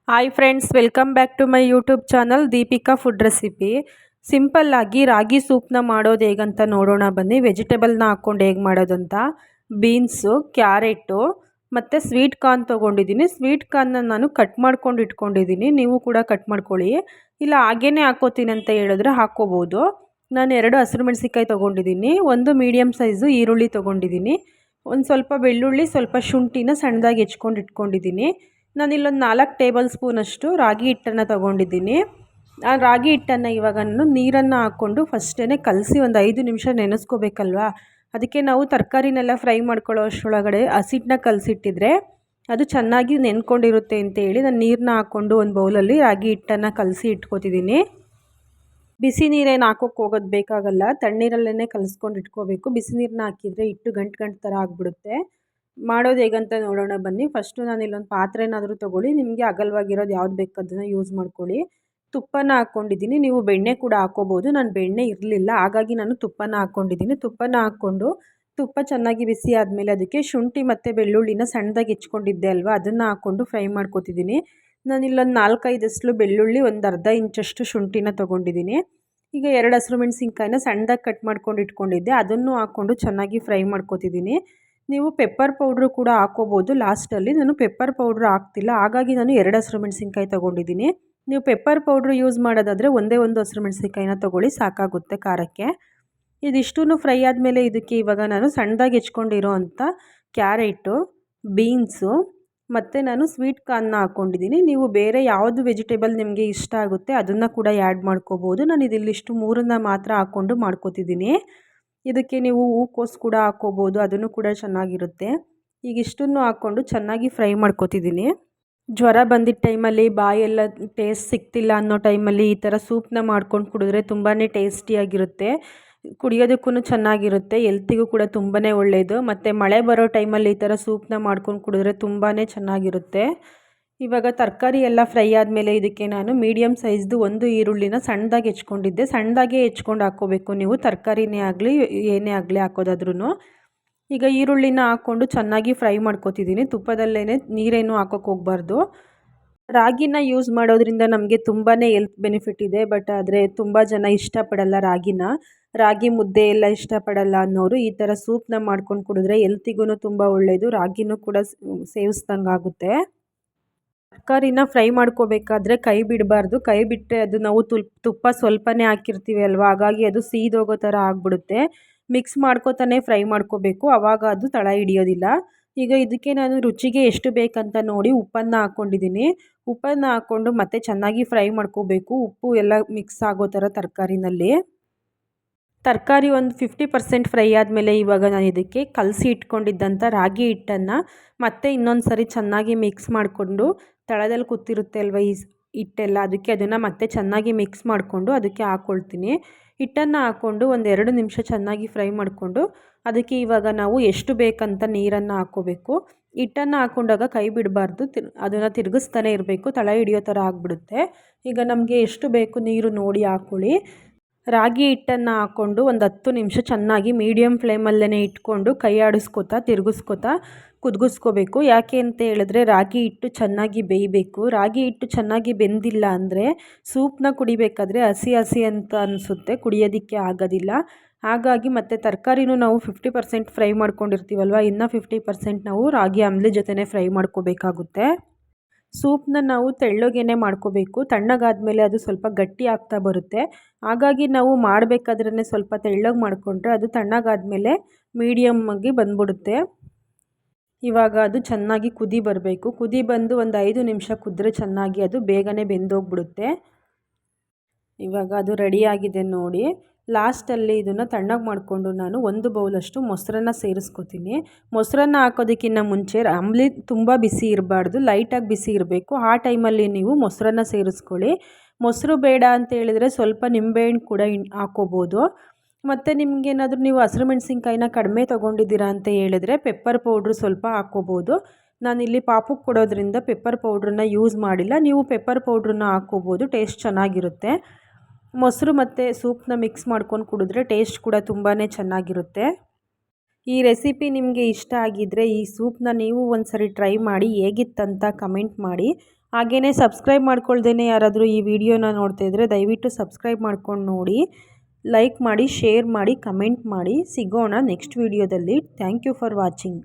Hi friends, welcome back to my YouTube channel Deepika food recipe. ಸಿಂಪಲ್ಲಾಗಿ ರಾಗಿ ಸೂಪ್ನ ಮಾಡೋದು ಹೇಗಂತ ನೋಡೋಣ ಬನ್ನಿ. ವೆಜಿಟೇಬಲ್ನ ಹಾಕ್ಕೊಂಡು ಹೇಗೆ ಮಾಡೋದಂತ. ಬೀನ್ಸು, ಕ್ಯಾರೆಟು ಮತ್ತು ಸ್ವೀಟ್ ಕಾರ್ನ್ ತೊಗೊಂಡಿದ್ದೀನಿ. ಸ್ವೀಟ್ ಕಾರ್ನ್ನ ನಾನು ಕಟ್ ಮಾಡ್ಕೊಂಡು ಇಟ್ಕೊಂಡಿದ್ದೀನಿ. ನೀವು ಕೂಡ ಕಟ್ ಮಾಡ್ಕೊಳ್ಳಿ. ಇಲ್ಲ ಹಾಗೇ ಹಾಕೋತೀನಿ ಅಂತ ಹೇಳಿದ್ರೆ ಹಾಕ್ಕೋಬೋದು. ನಾನು 2 ಹಸಿರು ಮೆಣಸಿನ್ಕಾಯಿ ತೊಗೊಂಡಿದ್ದೀನಿ. 1 ಮೀಡಿಯಮ್ ಸೈಜು ಈರುಳ್ಳಿ ತೊಗೊಂಡಿದ್ದೀನಿ. ಒಂದು ಸ್ವಲ್ಪ ಬೆಳ್ಳುಳ್ಳಿ, ಸ್ವಲ್ಪ ಶುಂಠಿನ ಸಣ್ಣದಾಗಿ ಹೆಚ್ಕೊಂಡು ಇಟ್ಕೊಂಡಿದ್ದೀನಿ. ನಾನಿಲ್ಲೊಂದು 4 ಟೇಬಲ್ ಸ್ಪೂನಷ್ಟು ರಾಗಿ ಹಿಟ್ಟನ್ನು ತೊಗೊಂಡಿದ್ದೀನಿ. ಆ ರಾಗಿ ಹಿಟ್ಟನ್ನು ಇವಾಗ ನಾನು ನೀರನ್ನು ಹಾಕ್ಕೊಂಡು ಫಸ್ಟೇ ಕಲಸಿ ಒಂದು 5 ನಿಮಿಷ ನೆನೆಸ್ಕೋಬೇಕಲ್ವಾ. ಅದಕ್ಕೆ ನಾವು ತರಕಾರಿನೆಲ್ಲ ಫ್ರೈ ಮಾಡ್ಕೊಳ್ಳೋ ಅಷ್ಟರೊಳಗಡೆ ಹಸಿಟ್ಟನ್ನ ಕಲಸಿಟ್ಟಿದ್ರೆ ಅದು ಚೆನ್ನಾಗಿ ನೆನ್ಕೊಂಡಿರುತ್ತೆ ಅಂತೇಳಿ ನಾನು ನೀರನ್ನ ಹಾಕ್ಕೊಂಡು ಒಂದು ಬೌಲಲ್ಲಿ ರಾಗಿ ಹಿಟ್ಟನ್ನು ಕಲಸಿ ಇಟ್ಕೋತಿದ್ದೀನಿ. ಬಿಸಿ ನೀರೇನು ಹಾಕೋಕ್ಕೆ ಹೋಗೋದು ಬೇಕಾಗಲ್ಲ, ತಣ್ಣೀರಲ್ಲೇ ಕಲಿಸ್ಕೊಂಡು ಇಟ್ಕೋಬೇಕು. ಬಿಸಿ ನೀರನ್ನ ಹಾಕಿದರೆ ಹಿಟ್ಟು ಗಂಟು ಗಂಟು ಥರ ಆಗಿಬಿಡುತ್ತೆ. ಮಾಡೋದು ಹೇಗಂತ ನೋಡೋಣ ಬನ್ನಿ. ಫಸ್ಟು ನಾನು ಇಲ್ಲೊಂದು ಪಾತ್ರೆನಾದರೂ ತೊಗೊಳ್ಳಿ. ನಿಮಗೆ ಅಗಲವಾಗಿರೋದು ಯಾವ್ದು ಬೇಕು ಅದನ್ನು ಯೂಸ್ ಮಾಡ್ಕೊಳ್ಳಿ. ತುಪ್ಪನ ಹಾಕ್ಕೊಂಡಿದ್ದೀನಿ. ನೀವು ಬೆಣ್ಣೆ ಕೂಡ ಹಾಕ್ಕೋಬೋದು. ನಾನು ಬೆಣ್ಣೆ ಇರಲಿಲ್ಲ, ಹಾಗಾಗಿ ನಾನು ತುಪ್ಪನ ಹಾಕ್ಕೊಂಡಿದ್ದೀನಿ. ತುಪ್ಪನ ಹಾಕ್ಕೊಂಡು ತುಪ್ಪ ಚೆನ್ನಾಗಿ ಬಿಸಿ ಆದಮೇಲೆ ಅದಕ್ಕೆ ಶುಂಠಿ ಮತ್ತು ಬೆಳ್ಳುಳ್ಳಿನ ಸಣ್ಣದಾಗಿ ಹೆಚ್ಕೊಂಡಿದ್ದೆ ಅಲ್ವಾ, ಅದನ್ನು ಹಾಕ್ಕೊಂಡು ಫ್ರೈ ಮಾಡ್ಕೊತಿದ್ದೀನಿ. ನಾನಿಲ್ಲೊಂದು 4-5 ಬೆಳ್ಳುಳ್ಳಿ, ಒಂದು ಅರ್ಧ ಇಂಚಷ್ಟು ಶುಂಠಿನ ತೊಗೊಂಡಿದ್ದೀನಿ. ಈಗ 2 ಹಸಿರು ಮೆಣಸಿನ್ಕಾಯಿನ ಸಣ್ಣದಾಗಿ ಕಟ್ ಮಾಡ್ಕೊಂಡು ಇಟ್ಕೊಂಡಿದ್ದೆ, ಅದನ್ನು ಹಾಕ್ಕೊಂಡು ಚೆನ್ನಾಗಿ ಫ್ರೈ ಮಾಡ್ಕೊತಿದ್ದೀನಿ. ನೀವು ಪೆಪ್ಪರ್ ಪೌಡ್ರು ಕೂಡ ಹಾಕ್ಕೋಬೋದು ಲಾಸ್ಟಲ್ಲಿ. ನಾನು ಪೆಪ್ಪರ್ ಪೌಡ್ರ್ ಹಾಕ್ತಿಲ್ಲ, ಹಾಗಾಗಿ ನಾನು 2 ಹಸಿರು ಮೆಣಸಿನ್ಕಾಯಿ ತೊಗೊಂಡಿದ್ದೀನಿ. ನೀವು ಪೆಪ್ಪರ್ ಪೌಡ್ರು ಯೂಸ್ ಮಾಡೋದಾದರೆ ಒಂದೇ ಒಂದು ಹಸಿರು ಮೆಣಸಿನ್ಕಾಯಿನ ತೊಗೊಳ್ಳಿ, ಸಾಕಾಗುತ್ತೆ ಖಾರಕ್ಕೆ. ಇದಿಷ್ಟೂ ಫ್ರೈ ಆದಮೇಲೆ ಇದಕ್ಕೆ ಇವಾಗ ನಾನು ಸಣ್ಣದಾಗಿ ಹೆಚ್ಕೊಂಡಿರೋ ಅಂಥ ಕ್ಯಾರೆಟು, ಬೀನ್ಸು ಮತ್ತು ನಾನು ಸ್ವೀಟ್ ಕಾರ್ನ್ನ ಹಾಕ್ಕೊಂಡಿದ್ದೀನಿ. ನೀವು ಬೇರೆ ಯಾವುದು ವೆಜಿಟೇಬಲ್ ನಿಮಗೆ ಇಷ್ಟ ಆಗುತ್ತೆ ಅದನ್ನು ಕೂಡ ಆ್ಯಡ್ ಮಾಡ್ಕೋಬೋದು. ನಾನು ಇದಿಲ್ಲಿಷ್ಟು 3 ಮಾತ್ರ ಹಾಕ್ಕೊಂಡು ಮಾಡ್ಕೋತಿದ್ದೀನಿ. ಇದಕ್ಕೆ ನೀವು ಹೂಕೋಸು ಕೂಡ ಹಾಕ್ಕೋಬೋದು, ಅದನ್ನು ಕೂಡ ಚೆನ್ನಾಗಿರುತ್ತೆ. ಈಗ ಇಷ್ಟನ್ನು ಹಾಕ್ಕೊಂಡು ಚೆನ್ನಾಗಿ ಫ್ರೈ ಮಾಡ್ಕೋತಿದ್ದೀನಿ. ಜ್ವರ ಬಂದಿದ್ದ ಟೈಮಲ್ಲಿ, ಬಾಯೆಲ್ಲ ಟೇಸ್ಟ್ ಸಿಗ್ತಿಲ್ಲ ಅನ್ನೋ ಟೈಮಲ್ಲಿ ಈ ಥರ ಸೂಪ್ನ ಮಾಡ್ಕೊಂಡು ಕುಡಿದ್ರೆ ತುಂಬಾ ಟೇಸ್ಟಿಯಾಗಿರುತ್ತೆ. ಕುಡಿಯೋದಕ್ಕೂ ಚೆನ್ನಾಗಿರುತ್ತೆ, ಎಲ್ತಿಗೂ ಕೂಡ ತುಂಬಾ ಒಳ್ಳೆಯದು. ಮತ್ತು ಮಳೆ ಬರೋ ಟೈಮಲ್ಲಿ ಈ ಥರ ಸೂಪ್ನ ಮಾಡ್ಕೊಂಡು ಕುಡಿದ್ರೆ ತುಂಬಾ ಚೆನ್ನಾಗಿರುತ್ತೆ. ಇವಾಗ ತರಕಾರಿ ಎಲ್ಲ ಫ್ರೈ ಆದಮೇಲೆ ಇದಕ್ಕೆ ನಾನು ಮೀಡಿಯಮ್ ಸೈಜ್ದು 1 ಈರುಳ್ಳಿನ ಸಣ್ಣದಾಗಿ ಹೆಚ್ಕೊಂಡಿದ್ದೆ. ಸಣ್ಣದಾಗೆ ಹೆಚ್ಕೊಂಡು ಹಾಕ್ಕೋಬೇಕು ನೀವು, ತರಕಾರಿನೇ ಆಗಲಿ ಏನೇ ಆಗಲಿ ಹಾಕೋದಾದ್ರೂ. ಈಗ ಈರುಳ್ಳಿನ ಹಾಕ್ಕೊಂಡು ಚೆನ್ನಾಗಿ ಫ್ರೈ ಮಾಡ್ಕೊತಿದ್ದೀನಿ. ತುಪ್ಪದಲ್ಲೇ, ನೀರೇನು ಹಾಕೋಕ್ಕೆ ಹೋಗಬಾರ್ದು. ರಾಗಿನ ಯೂಸ್ ಮಾಡೋದ್ರಿಂದ ನಮಗೆ ತುಂಬಾ ಹೆಲ್ತ್ ಬೆನಿಫಿಟ್ ಇದೆ. ಬಟ್ ಆದರೆ ತುಂಬ ಜನ ಇಷ್ಟಪಡಲ್ಲ ರಾಗಿನ. ರಾಗಿ ಮುದ್ದೆ ಎಲ್ಲ ಇಷ್ಟಪಡಲ್ಲ ಅನ್ನೋರು ಈ ಥರ ಸೂಪ್ನ ಮಾಡ್ಕೊಂಡು ಕುಡಿದ್ರೆ ಹೆಲ್ತಿಗೂ ತುಂಬ ಒಳ್ಳೆಯದು. ರಾಗಿನೂ ಕೂಡ ಸೇವಿಸ್ದಂಗೆ ಆಗುತ್ತೆ. ತರಕಾರಿನ ಫ್ರೈ ಮಾಡ್ಕೋಬೇಕಾದ್ರೆ ಕೈ ಬಿಡಬಾರ್ದು. ಕೈ ಬಿಟ್ಟರೆ ಅದು ನಾವು ತುಪ್ಪ ಸ್ವಲ್ಪನೇ ಹಾಕಿರ್ತೀವಿ ಅಲ್ವಾ, ಹಾಗಾಗಿ ಅದು ಸೀದೋಗೋ ಥರ ಆಗಿಬಿಡುತ್ತೆ. ಮಿಕ್ಸ್ ಮಾಡ್ಕೋತಾನೆ ಫ್ರೈ ಮಾಡ್ಕೋಬೇಕು, ಆವಾಗ ಅದು ತಳ ಹಿಡಿಯೋದಿಲ್ಲ. ಈಗ ಇದಕ್ಕೆ ನಾನು ರುಚಿಗೆ ಎಷ್ಟು ಬೇಕಂತ ನೋಡಿ ಉಪ್ಪನ್ನು ಹಾಕ್ಕೊಂಡಿದ್ದೀನಿ. ಉಪ್ಪನ್ನು ಹಾಕ್ಕೊಂಡು ಮತ್ತೆ ಚೆನ್ನಾಗಿ ಫ್ರೈ ಮಾಡ್ಕೋಬೇಕು, ಉಪ್ಪು ಎಲ್ಲ ಮಿಕ್ಸ್ ಆಗೋ ಥರ ತರಕಾರಿನಲ್ಲಿ. ತರಕಾರಿ ಒಂದು 50% ಫ್ರೈ ಆದಮೇಲೆ ಇವಾಗ ನಾನು ಇದಕ್ಕೆ ಕಲಸಿ ಇಟ್ಕೊಂಡಿದ್ದಂಥ ರಾಗಿ ಹಿಟ್ಟನ್ನು ಮತ್ತೆ ಇನ್ನೊಂದು ಸರಿ ಚೆನ್ನಾಗಿ ಮಿಕ್ಸ್ ಮಾಡಿಕೊಂಡು, ತಳದಲ್ಲಿ ಕೂತಿರುತ್ತೆ ಅಲ್ವ ಈ ಹಿಟ್ಟೆಲ್ಲ, ಅದಕ್ಕೆ ಅದನ್ನು ಮತ್ತೆ ಚೆನ್ನಾಗಿ ಮಿಕ್ಸ್ ಮಾಡಿಕೊಂಡು ಅದಕ್ಕೆ ಹಾಕ್ಕೊಳ್ತೀನಿ. ಹಿಟ್ಟನ್ನು ಹಾಕ್ಕೊಂಡು ಒಂದು 2 ನಿಮಿಷ ಚೆನ್ನಾಗಿ ಫ್ರೈ ಮಾಡಿಕೊಂಡು ಅದಕ್ಕೆ ಇವಾಗ ನಾವು ಎಷ್ಟು ಬೇಕಂತ ನೀರನ್ನು ಹಾಕ್ಕೋಬೇಕು. ಹಿಟ್ಟನ್ನು ಹಾಕ್ಕೊಂಡಾಗ ಕೈ ಬಿಡಬಾರ್ದು, ಅದನ್ನು ತಿರುಗಿಸ್ತಾನೆ ಇರಬೇಕು, ತಳ ಹಿಡಿಯೋ ಥರ ಆಗಿಬಿಡುತ್ತೆ. ಈಗ ನಮಗೆ ಎಷ್ಟು ಬೇಕು ನೀರು ನೋಡಿ ಹಾಕ್ಕೊಳ್ಳಿ. ರಾಗಿ ಹಿಟ್ಟನ್ನು ಹಾಕ್ಕೊಂಡು ಒಂದು 10 ನಿಮಿಷ ಚೆನ್ನಾಗಿ ಮೀಡಿಯಮ್ ಫ್ಲೇಮಲ್ಲೇ ಇಟ್ಕೊಂಡು ಕೈ ಆಡಿಸ್ಕೊತಾ ತಿರುಗಿಸ್ಕೊತಾ ಕುದಿಸ್ಕೋಬೇಕು. ಯಾಕೆ ಅಂತ ಹೇಳಿದ್ರೆ ರಾಗಿ ಹಿಟ್ಟು ಚೆನ್ನಾಗಿ ಬೇಯಬೇಕು. ರಾಗಿ ಹಿಟ್ಟು ಚೆನ್ನಾಗಿ ಬೆಂದಿಲ್ಲ ಅಂದರೆ ಸೂಪ್ನ ಕುಡಿಬೇಕಾದ್ರೆ ಹಸಿ ಹಸಿ ಅಂತ ಅನಿಸುತ್ತೆ, ಕುಡಿಯೋದಕ್ಕೆ ಆಗೋದಿಲ್ಲ. ಹಾಗಾಗಿ ಮತ್ತು ತರಕಾರಿನೂ ನಾವು 50% ಫ್ರೈ ಮಾಡ್ಕೊಂಡಿರ್ತೀವಲ್ವ, ಇನ್ನು 50% ನಾವು ರಾಗಿ ಅಂಬಲಿ ಜೊತೆನೇ ಫ್ರೈ ಮಾಡ್ಕೋಬೇಕಾಗುತ್ತೆ. ಸೂಪ್ನ ನಾವು ತೆಳ್ಳಗೇನೆ ಮಾಡ್ಕೋಬೇಕು. ತಣ್ಣಗಾದ್ಮೇಲೆ ಅದು ಸ್ವಲ್ಪ ಗಟ್ಟಿ ಆಗ್ತಾ ಬರುತ್ತೆ. ಹಾಗಾಗಿ ನಾವು ಮಾಡಬೇಕಾದ್ರೇ ಸ್ವಲ್ಪ ತೆಳ್ಳಗೆ ಮಾಡಿಕೊಂಡ್ರೆ ಅದು ತಣ್ಣಗಾದ್ಮೇಲೆ ಮೀಡಿಯಮ್ ಆಗಿ ಬಂದ್ಬಿಡುತ್ತೆ. ಇವಾಗ ಅದು ಚೆನ್ನಾಗಿ ಕುದಿ ಬರಬೇಕು. ಕುದಿ ಬಂದು ಒಂದು 5 ನಿಮಿಷ ಕುದ್ರೆ ಚೆನ್ನಾಗಿ ಅದು ಬೇಗನೆ ಬೆಂದೋಗ್ಬಿಡುತ್ತೆ. ಇವಾಗ ಅದು ರೆಡಿಯಾಗಿದೆ ನೋಡಿ. ಲಾಸ್ಟಲ್ಲಿ ಇದನ್ನು ತಣ್ಣಗೆ ಮಾಡಿಕೊಂಡು ನಾನು 1 ಬೌಲಷ್ಟು ಮೊಸರನ್ನ ಸೇರಿಸ್ಕೊತೀನಿ. ಮೊಸರನ್ನ ಹಾಕೋದಕ್ಕಿಂತ ಮುಂಚೆ ಅಂಬಲಿ ತುಂಬ ಬಿಸಿ ಇರಬಾರ್ದು, ಲೈಟಾಗಿ ಬಿಸಿ ಇರಬೇಕು. ಆ ಟೈಮಲ್ಲಿ ನೀವು ಮೊಸರನ್ನ ಸೇರಿಸ್ಕೊಳ್ಳಿ. ಮೊಸರು ಬೇಡ ಅಂತ ಹೇಳಿದರೆ ಸ್ವಲ್ಪ ನಿಂಬೆಹಣ್ಣು ಕೂಡ ಹಾಕ್ಕೋಬೋದು. ಮತ್ತು ನಿಮಗೇನಾದರೂ ನೀವು ಹಸಿರು ಮೆಣಸಿನ್ಕಾಯಿನ ಕಡಿಮೆ ತೊಗೊಂಡಿದ್ದೀರಾ ಅಂತ ಹೇಳಿದ್ರೆ ಪೆಪ್ಪರ್ ಪೌಡ್ರು ಸ್ವಲ್ಪ ಹಾಕ್ಕೋಬೋದು. ನಾನಿಲ್ಲಿ ಪಾಪುಗೆ ಕೊಡೋದ್ರಿಂದ ಪೆಪ್ಪರ್ ಪೌಡ್ರನ್ನ ಯೂಸ್ ಮಾಡಿಲ್ಲ. ನೀವು ಪೆಪ್ಪರ್ ಪೌಡ್ರನ್ನ ಹಾಕ್ಕೋಬೋದು, ಟೇಸ್ಟ್ ಚೆನ್ನಾಗಿರುತ್ತೆ. ಮೊಸರು ಮತ್ತು ಸೂಪ್ನ ಮಿಕ್ಸ್ ಮಾಡ್ಕೊಂಡು ಕುಡಿದ್ರೆ ಟೇಸ್ಟ್ ಕೂಡ ತುಂಬಾ ಚೆನ್ನಾಗಿರುತ್ತೆ. ಈ ರೆಸಿಪಿ ನಿಮಗೆ ಇಷ್ಟ ಆಗಿದ್ದರೆ ಈ ಸೂಪ್ನ ನೀವು ಒಂದು ಸರಿ ಟ್ರೈ ಮಾಡಿ, ಹೇಗಿತ್ತಂತ ಕಮೆಂಟ್ ಮಾಡಿ. ಹಾಗೆಯೇ ಸಬ್ಸ್ಕ್ರೈಬ್ ಮಾಡ್ಕೊಳ್ದೇ ಯಾರಾದರೂ ಈ ವಿಡಿಯೋನ ನೋಡ್ತಾ ಇದ್ದರೆ ದಯವಿಟ್ಟು ಸಬ್ಸ್ಕ್ರೈಬ್ ಮಾಡ್ಕೊಂಡು ನೋಡಿ, ಲೈಕ್ ಮಾಡಿ, ಶೇರ್ ಮಾಡಿ, ಕಮೆಂಟ್ ಮಾಡಿ. ಸಿಗೋಣ ನೆಕ್ಸ್ಟ್ ವಿಡಿಯೋದಲ್ಲಿ. Thank you for watching.